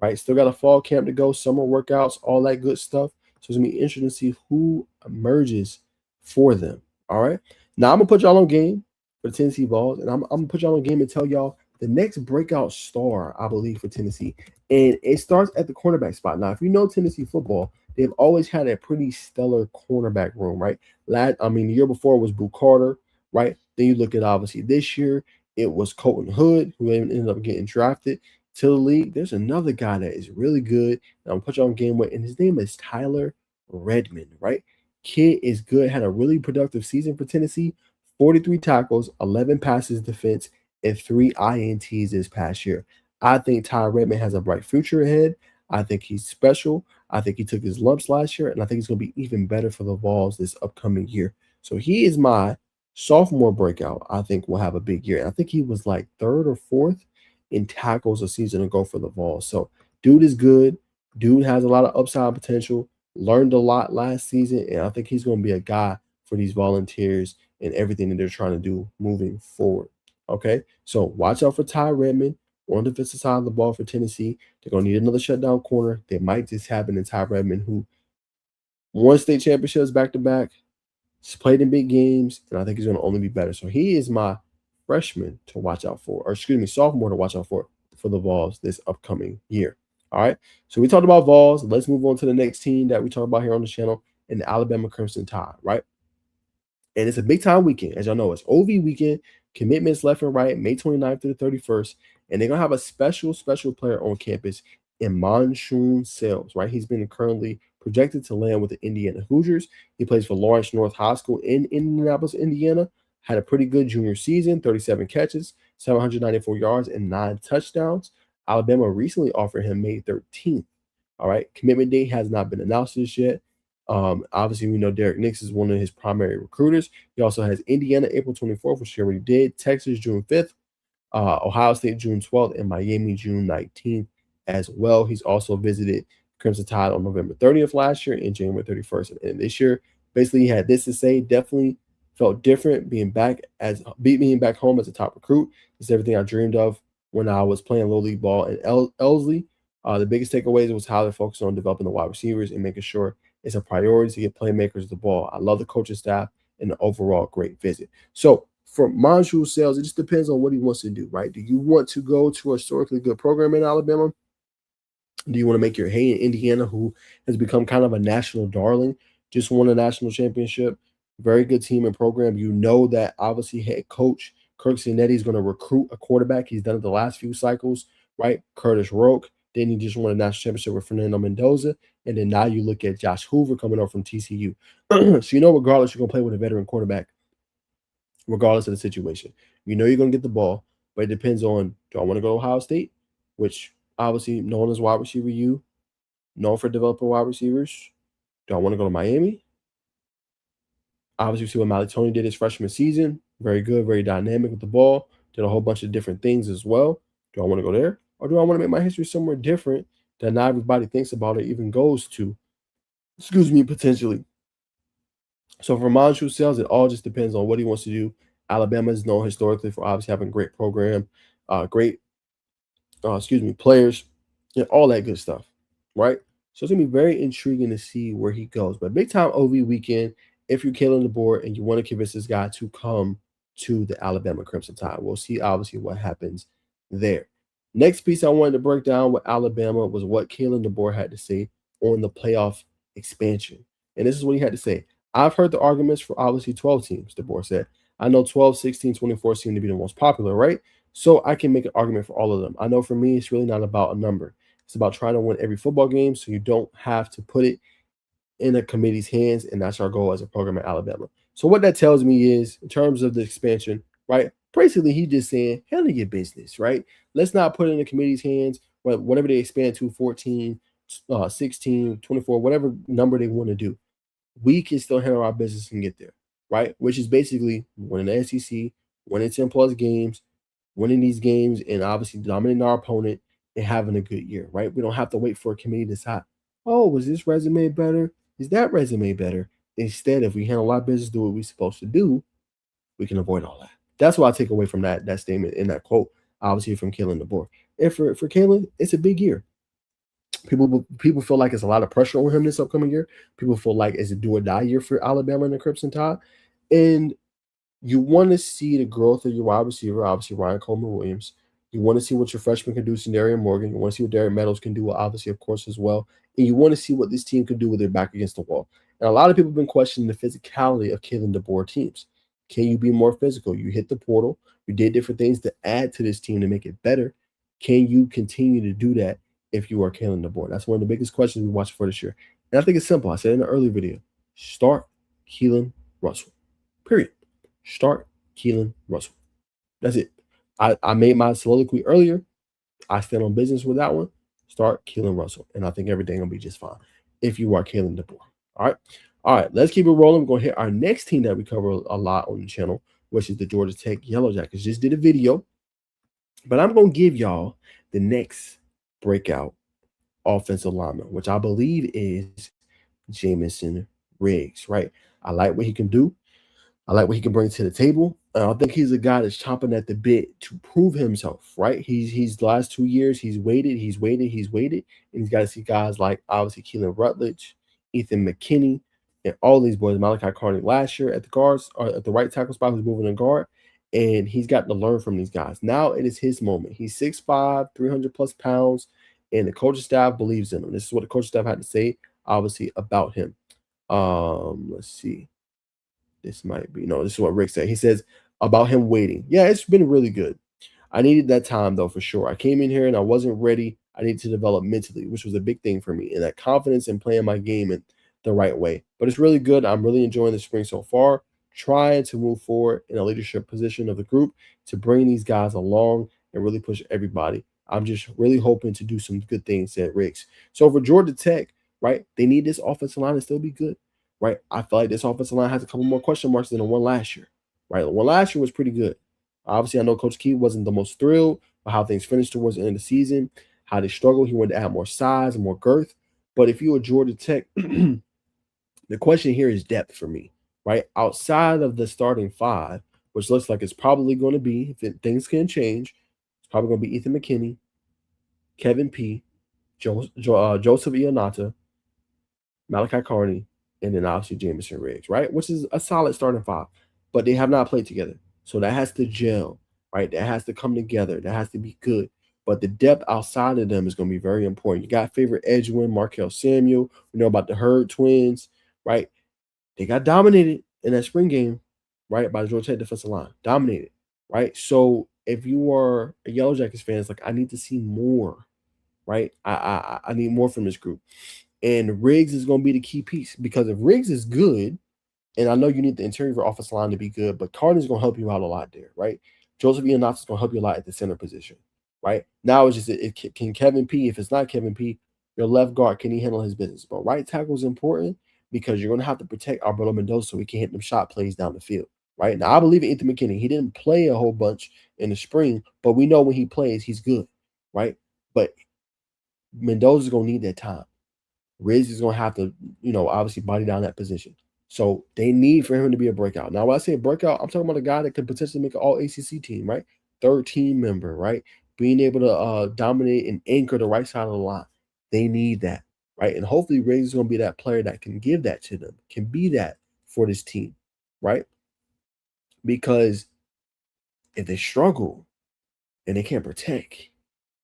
right? Still got a fall camp to go, summer workouts, all that good stuff. So it's going to be interesting to see who emerges for them, all right? Now, I'm going to put y'all on game for the Tennessee Vols, and I'm going to put y'all on game and tell y'all the next breakout star, I believe, for Tennessee. And it starts at the cornerback spot. Now, if you know Tennessee football, they've always had a pretty stellar cornerback room, right? The year before was Boo Carter, right? Then you look at, obviously, this year, it was Colton Hood, who ended up getting drafted to the league. There's another guy that is really good. I'm going to put you on game with, and his name is Tyler Redmond, right? Kid is good, had a really productive season for Tennessee, 43 tackles, 11 passes defense, and 3 INTs this past year. I think Tyler Redmond has a bright future ahead. I think he's special. I think he took his lumps last year, and I think he's going to be even better for the Vols this upcoming year. So he is my sophomore breakout. I think will have a big year. And I think he was like 3rd or 4th in tackles a season ago for the Vols. So dude is good. Dude has a lot of upside potential. Learned a lot last season, and I think he's going to be a guy for these Volunteers and everything that they're trying to do moving forward. Okay, so watch out for Ty Redmond on the defensive side of the ball for Tennessee. They're going to need another shutdown corner. They might just happen in Ty Redmond, who won state championships back-to-back, played in big games, and I think he's going to only be better. So he is my freshman to watch out for, or excuse me, sophomore to watch out for the Vols this upcoming year. All right, so we talked about Vols. Let's move on to the next team that we talk about here on the channel, in the Alabama Crimson Tide, right? And it's a big time weekend. As y'all know, it's OV weekend, commitments left and right, May 29th to the 31st. And they're going to have a special player on campus in Monsoon Sales, right? He's been currently projected to land with the Indiana Hoosiers. He plays for Lawrence North High School in Indianapolis, Indiana. Had a pretty good junior season, 37 catches, 794 yards, and 9 touchdowns. Alabama recently offered him May 13th. All right. Commitment date has not been announced just yet. Obviously, we know Derek Nix is one of his primary recruiters. He also has Indiana April 24th, which he already did, Texas June 5th, Ohio State June 12th, and Miami June 19th as well. He's also visited Crimson Tide on November 30th last year and January 31st. And this year, basically, he had this to say. Definitely felt different being back home as a top recruit. It's everything I dreamed of when I was playing little league ball in Elsley. The biggest takeaways was how they're focused on developing the wide receivers and making sure it's a priority to get playmakers the ball. I love the coaching staff and the overall great visit. So for Montreux Sales, it just depends on what he wants to do, right? Do you want to go to a historically good program in Alabama? Do you want to make your hay in Indiana, who has become kind of a national darling, just won a national championship, very good team and program? You know that obviously head coach Kirk Cianetti is going to recruit a quarterback. He's done it the last few cycles, right? Curtis Roke. Then he just won a national championship with Fernando Mendoza. And then now you look at Josh Hoover coming up from TCU. So you know, regardless, you're going to play with a veteran quarterback, regardless of the situation. You know you're going to get the ball, but it depends on, do I want to go to Ohio State, which obviously known as wide receiver U, known for developing wide receivers. Do I want to go to Miami? Obviously, you see what Malik Tony did his freshman season. Very good, very dynamic with the ball. Did a whole bunch of different things as well. Do I want to go there? Or do I want to make my history somewhere different that not everybody thinks about or even goes to? Potentially. So for Montreux Sales, it all just depends on what he wants to do. Alabama is known historically for obviously having great program, great players, and all that good stuff, right? So it's gonna be very intriguing to see where he goes. But big time OV weekend, if you're killing the board and you want to convince this guy to come to the Alabama Crimson Tide, we'll see obviously what happens there. Next piece I wanted to break down with Alabama was what Kalen DeBoer had to say on the playoff expansion. And this is what he had to say. I've heard the arguments for obviously 12 teams, DeBoer said. I know 12, 16, 24 seem to be the most popular, right? So I can make an argument for all of them. I know for me, it's really not about a number. It's about trying to win every football game so you don't have to put it in a committee's hands, and that's our goal as a program at Alabama. So what that tells me is, in terms of the expansion, right? Basically, he just saying, handle your business, right? Let's not put it in the committee's hands, whatever they expand to, 14, 16, 24, whatever number they want to do. We can still handle our business and get there, right? Which is basically winning the SEC, winning 10 plus games, winning these games, and obviously dominating our opponent and having a good year, right? We don't have to wait for a committee to decide, oh, was this resume better? Is that resume better? Instead, if we handle our business, do what we're supposed to do, we can avoid all that. That's what I take away from that statement in that quote, obviously from Kalen DeBoer. And for Kalen, it's a big year. People feel like it's a lot of pressure on him this upcoming year. People feel like it's a do or die year for Alabama and the Crimson Tide. And you want to see the growth of your wide receiver, obviously Ryan Coleman Williams. You want to see what your freshman can do, Scenarian Morgan. You want to see what Derek Meadows can do, obviously, of course, as well. And you want to see what this team can do with their back against the wall. And a lot of people have been questioning the physicality of Kalen DeBoer teams. Can you be more physical? You hit the portal. You did different things to add to this team to make it better. Can you continue to do that if you are Kalen DeBoer? That's one of the biggest questions we watch for this year. And I think it's simple. I said in the early video, start Keelan Russell. Period. Start Keelan Russell. That's it. I made my soliloquy earlier. I stand on business with that one. Start Keelan Russell. And I think everything will be just fine if you are Kalen DeBoer. All right. All right. Let's keep it rolling. We're going to hit our next team that we cover a lot on the channel, which is the Georgia Tech Yellow Jackets. Just did a video, but I'm going to give y'all the next breakout offensive lineman, which I believe is Jamison Riggs, right? I like what he can do. I like what he can bring to the table. I think he's a guy that's chomping at the bit to prove himself, right? He's the last 2 years, he's waited, and he's got to see guys like obviously Keelan Rutledge, Ethan McKinney, and all these boys. Malachi Carney last year at the guards or at the right tackle spot, who's moving in guard, and he's got to learn from these guys. Now it is his moment. He's 6'5", 300 plus pounds, and the coaching staff believes in him. This is what the coaching staff had to say, obviously, about him. Let's see. This might be this is what Rick said. He says about him waiting. Yeah, it's been really good. I needed that time though, for sure. I came in here and I wasn't ready. I needed to develop mentally, which was a big thing for me, and that confidence in playing my game in the right way. But it's really good. I'm really enjoying the spring so far. Trying to move forward in a leadership position of the group to bring these guys along and really push everybody. I'm just really hoping to do some good things, said Riggs. So for Georgia Tech, right, they need this offensive line to still be good. Right, I feel like this offensive line has a couple more question marks than the one last year. Right, the one last year was pretty good. Obviously, I know Coach Key wasn't the most thrilled with how things finished towards the end of the season, how they struggled. He wanted to add more size and more girth. But if you're Georgia Tech, the question here is depth for me. Right, outside of the starting five, which looks like it's probably going to be, if things can change, Probably going to be Ethan McKinney, Kevin P, Joseph Ionata, Malachi Carney, and then obviously Jamison Riggs, right? Which is a solid starting five, but they have not played together. So that has to gel, right? That has to come together. That has to be good. But the depth outside of them is going to be very important. You got favorite Edgewin, Markel Samuel. We know about the Hurd twins, right? They got dominated in that spring game, right, by the Georgia Tech defensive line. Dominated, right? So if you are a Yellow Jackets fan, it's like I need to see more, right? I need more from this group. And Riggs is going to be the key piece because if Riggs is good, and I know you need the interior offensive line to be good, but Carter's going to help you out a lot there, right? Joseph Ionata is going to help you a lot at the center position, right? Now it's just can Kevin P. If it's not Kevin P., your left guard, can he handle his business? But right tackle is important because you're going to have to protect Alberto Mendoza so he can hit them shot plays down the field, right? Now I believe in Ethan McKinney. He didn't play a whole bunch in the spring, but we know when he plays, he's good, right? But Mendoza's going to need that time. Riggs is going to have to, obviously body down that position. So they need for him to be a breakout. Now, when I say breakout, I'm talking about a guy that could potentially make an all ACC team, right? Third team member, right? Being able to dominate and anchor the right side of the line. They need that, right? And hopefully Riggs is going to be that player that can give that to them, can be that for this team, right? Because if they struggle and they can't protect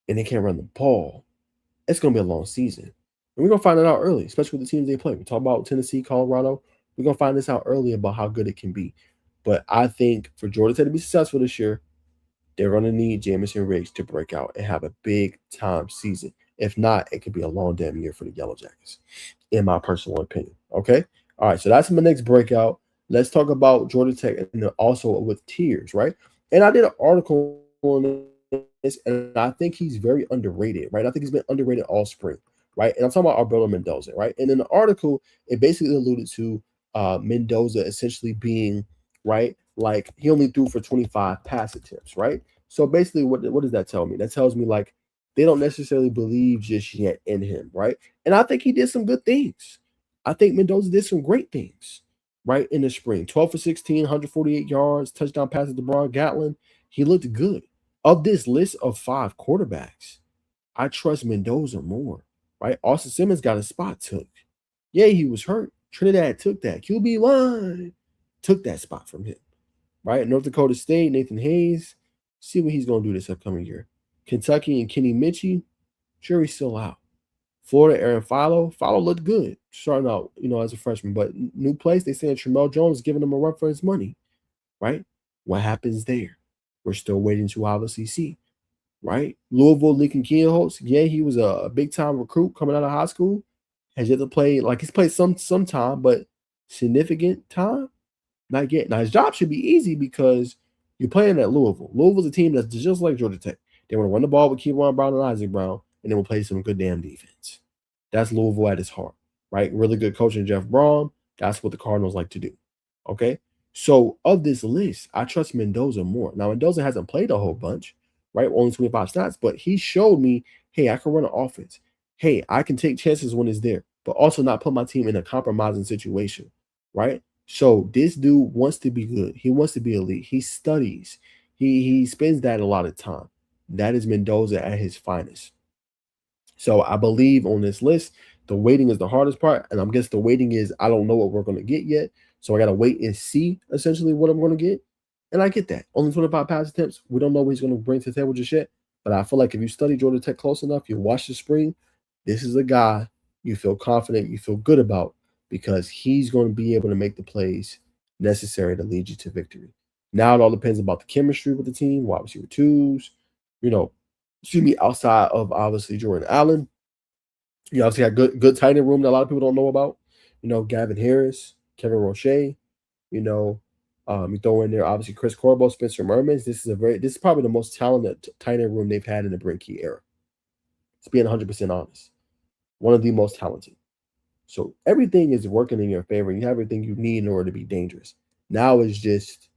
and they can't run the ball, it's going to be a long season. And we're going to find it out early, especially with the teams they play. We talk about Tennessee, Colorado. We're going to find this out early about how good it can be. But I think for Georgia Tech to be successful this year, they're going to need Jamison Riggs to break out and have a big time season. If not, it could be a long damn year for the Yellow Jackets, in my personal opinion. Okay? All right, so that's my next breakout. Let's talk about Georgia Tech and also with tiers, right? And I did an article on this, and I think he's very underrated, right? I think he's been underrated all spring, right? And I'm talking about Alberto Mendoza, right? And in the article, it basically alluded to Mendoza essentially being, right, like he only threw for 25 pass attempts, right? So basically, what does that tell me? That tells me like they don't necessarily believe just yet in him, right? And I think he did some good things. I think Mendoza did some great things, right, in the spring. 12 for 16, 148 yards, touchdown passes to Brian Gatlin. He looked good. Of this list of 5 quarterbacks, I trust Mendoza more, right? Austin Simmons got a spot took. Yeah, he was hurt. Trinidad took that. QB1 took that spot from him, right? North Dakota State, Nathan Hayes. See what he's going to do this upcoming year. Kentucky and Kenny Mitchie, sure he's still out. Florida, Aaron Philo. Philo looked good starting out, as a freshman. But new place, they saying Tramel Jones giving him a run for his money, right? What happens there? We're still waiting to obviously see, right? Louisville, Lincoln Kienholz. Yeah, he was a big-time recruit coming out of high school. Has yet to play, like he's played some time, but significant time, not yet. Now, his job should be easy because you're playing at Louisville. Louisville's a team that's just like Georgia Tech. They want to run the ball with Kevon Brown and Isaac Brown, and then we'll play some good damn defense. That's Louisville at its heart, right? Really good coaching, Jeff Braun. That's what the Cardinals like to do. Okay? So, of this list, I trust Mendoza more. Now, Mendoza hasn't played a whole bunch, right? Only 25 stats, but he showed me, hey, I can run an offense. Hey, I can take chances when it's there, but also not put my team in a compromising situation, right? So this dude wants to be good. He wants to be elite. He studies. He spends that a lot of time. That is Mendoza at his finest. So I believe on this list, the waiting is the hardest part. And I guess the waiting is I don't know what we're going to get yet. So I got to wait and see essentially what I'm going to get. And I get that. Only 25 pass attempts. We don't know what he's going to bring to the table just yet. But I feel like if you study Georgia Tech close enough, you watch the spring, this is a guy you feel confident, you feel good about because he's going to be able to make the plays necessary to lead you to victory. Now it all depends about the chemistry with the team, wide receiver twos, outside of obviously Jordan Allen. You obviously got good tight end room that a lot of people don't know about. Gavin Harris, Kevin Roche, you throw in there obviously Chris Corbo, Spencer Mermans. This is probably the most talented tight end room they've had in the Brinkie era. It's being 100% honest. One of the most talented. So everything is working in your favor. You have everything you need in order to be dangerous. Now it's just,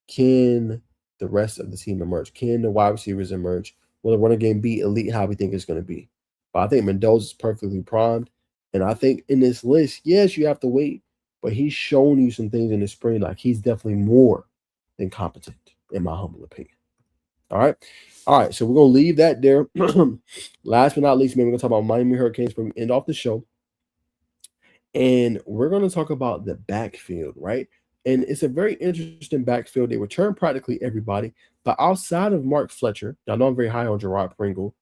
can the rest of the team emerge? Can the wide receivers emerge? Will the running game be elite how we think it's going to be? But I think Mendoza is perfectly primed. And I think in this list, yes, you have to wait, but he's shown you some things in the spring. Like he's definitely more than competent, in my humble opinion. All right. All right. So we're gonna leave that there. Last but not least, man, we're gonna talk about Miami Hurricanes before we end off the show. And we're gonna talk about the backfield, right? And it's a very interesting backfield. They return practically everybody, but outside of Mark Fletcher, I know I'm very high on Gerard Pringle.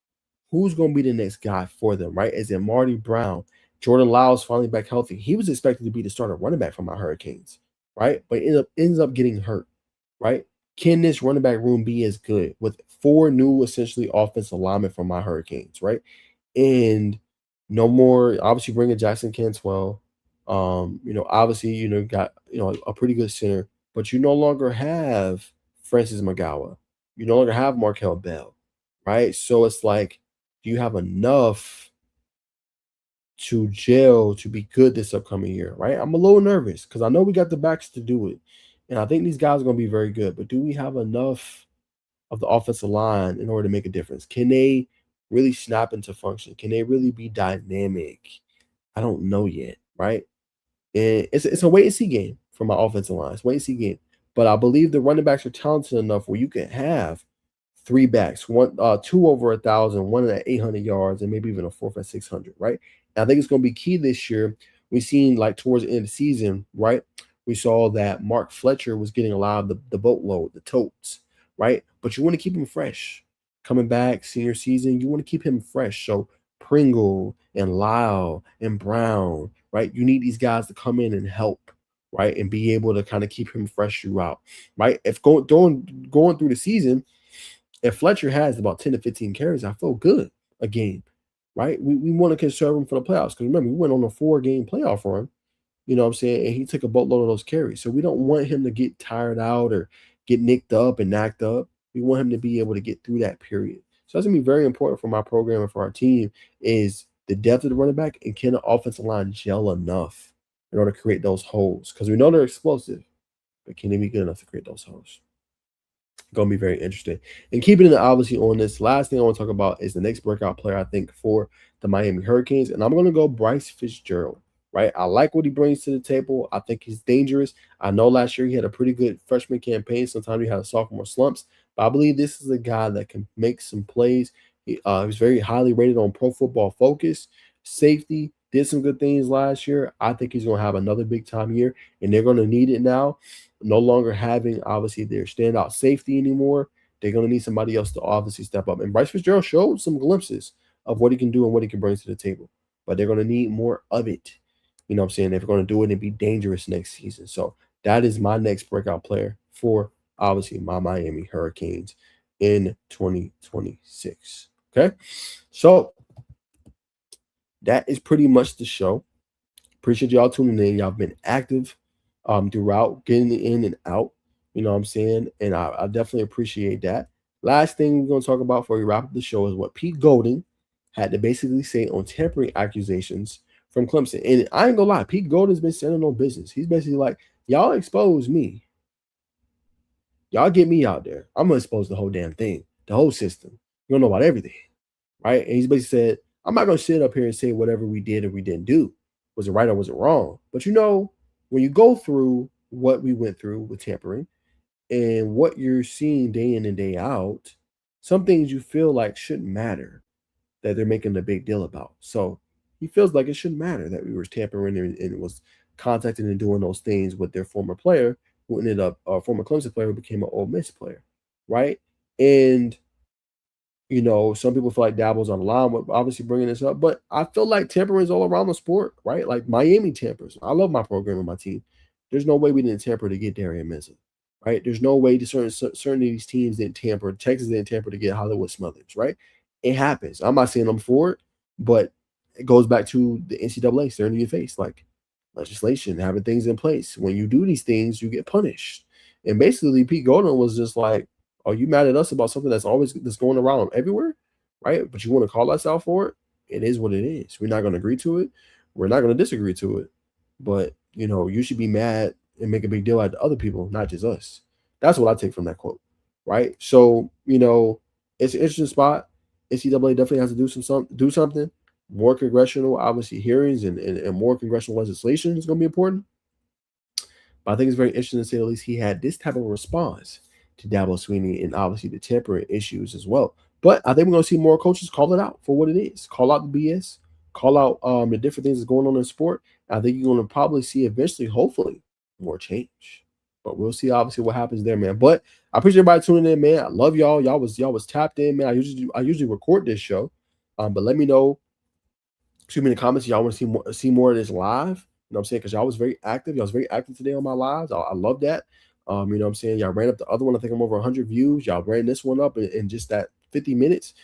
Who's going to be the next guy for them, right? Is it Marty Brown? Jordan Lyles finally back healthy. He was expected to be the starter running back for my Hurricanes, right? But ends up getting hurt, right? Can this running back room be as good with four new essentially offensive linemen from my Hurricanes, right? And no more, obviously bringing Jackson Cantwell. Obviously, got a pretty good center, but you no longer have Francis McGowan. You no longer have Markel Bell, right? So it's like, do you have enough to gel to be good this upcoming year, right? I'm a little nervous because I know we got the backs to do it. And I think these guys are going to be very good, but do we have enough of the offensive line in order to make a difference? Can they really snap into function? Can they really be dynamic? I don't know yet, right? And it's a wait and see game for my offensive line. It's a wait and see game. But I believe the running backs are talented enough where you can have three backs, two over 1,000, one at 800 yards, and maybe even a fourth at 600, right? And I think it's going to be key this year. We've seen like towards the end of the season, right? We saw that Mark Fletcher was getting a lot of the boatload, the totes, right? But you want to keep him fresh. Coming back senior season, you want to keep him fresh. So Pringle and Lyle and Brown, right? You need these guys to come in and help, right? And be able to kind of keep him fresh throughout, right? If going through the season, if Fletcher has about 10 to 15 carries, I feel good a game, right? We want to conserve him for the playoffs because remember, we went on a 4-game playoff run, you know what I'm saying? And he took a boatload of those carries. So we don't want him to get tired out or get nicked up and knocked up. We want him to be able to get through that period. So that's going to be very important for my program and for our team is the depth of the running back and can the offensive line gel enough in order to create those holes? Because we know they're explosive, but can they be good enough to create those holes? Going to be very interesting. And keeping it obviously on this, last thing I want to talk about is the next breakout player, I think, for the Miami Hurricanes. And I'm going to go Bryce Fitzgerald, right? I like what he brings to the table. I think he's dangerous. I know last year he had a pretty good freshman campaign. Sometimes he had a sophomore slumps. But I believe this is a guy that can make some plays. He was very highly rated on Pro Football Focus. Safety, did some good things last year. I think he's going to have another big time year, and they're going to need it now. No longer having obviously their standout safety anymore. They're going to need somebody else to obviously step up. And Bryce Fitzgerald showed some glimpses of what he can do and what he can bring to the table. But they're going to need more of it. You know what I'm saying? If they're going to do it and be dangerous next season. So that is my next breakout player for obviously my Miami Hurricanes in 2026. Okay. So that is pretty much the show. Appreciate y'all tuning in. Y'all been active throughout, getting in and out. You know what I'm saying? And I definitely appreciate that. Last thing we're going to talk about before we wrap up the show is what Pete Golding had to basically say on tampering accusations from Clemson. And I ain't going to lie, Pete Golding's been saying no business. He's basically like, y'all expose me. Y'all get me out there. I'm going to expose the whole damn thing, the whole system. You don't know about everything, right? And he's basically said, I'm not going to sit up here and say whatever we did or we didn't do. Was it right or was it wrong? But when you go through what we went through with tampering and what you're seeing day in and day out, some things you feel like shouldn't matter that they're making a big deal about. So he feels like it shouldn't matter that we were tampering and was contacting and doing those things with their former player who ended up a former Clemson player who became an Ole Miss player, right? And some people feel like Dabble's on the line with obviously bringing this up, but I feel like tampering is all around the sport, right? Like Miami tampers. I love my program and my team. There's no way we didn't tamper to get Darian Minson, right? There's no way certain of these teams didn't tamper. Texas didn't tamper to get Hollywood Smothers, right? It happens. I'm not saying I'm for it, but it goes back to the NCAA staring in your face, like legislation, having things in place. When you do these things, you get punished. And basically, Pete Golden was just like, are you mad at us about something that's going around everywhere, right? But you want to call us out for it? It is what it is. We're not going to agree to it. We're not going to disagree to it. But you should be mad and make a big deal out of other people, not just us. That's what I take from that quote, right? So it's an interesting spot. NCAA definitely has to do something. More congressional, obviously, hearings and more congressional legislation is going to be important. But I think it's very interesting to say at least he had this type of response to Dabo Swinney and obviously the temperament issues as well. But I think we're gonna see more coaches call it out for what it is. Call out the BS, call out the different things that's going on in the sport. I think you're gonna probably see eventually, hopefully, more change. But we'll see obviously what happens there, man. But I appreciate everybody tuning in, man. I love y'all. Y'all was tapped in, man. I usually record this show. But let me know, excuse me, in the comments, y'all want to see more of this live. You know what I'm saying? Because y'all was very active. Y'all was very active today on my lives. I love that. You know what I'm saying? Y'all ran up the other one. I think I'm over 100 views. Y'all ran this one up in just that 50 minutes,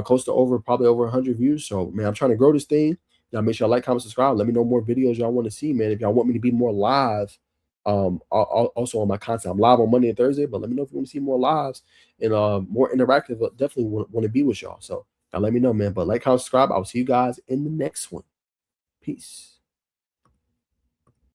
close to probably over 100 views. So, man, I'm trying to grow this thing. Y'all make sure y'all like, comment, subscribe. Let me know more videos y'all want to see, man. If y'all want me to be more live, also on my content, I'm live on Monday and Thursday. But let me know if you want to see more lives and more interactive. Definitely want to be with y'all. So, y'all let me know, man. But like, comment, subscribe. I'll see you guys in the next one. Peace.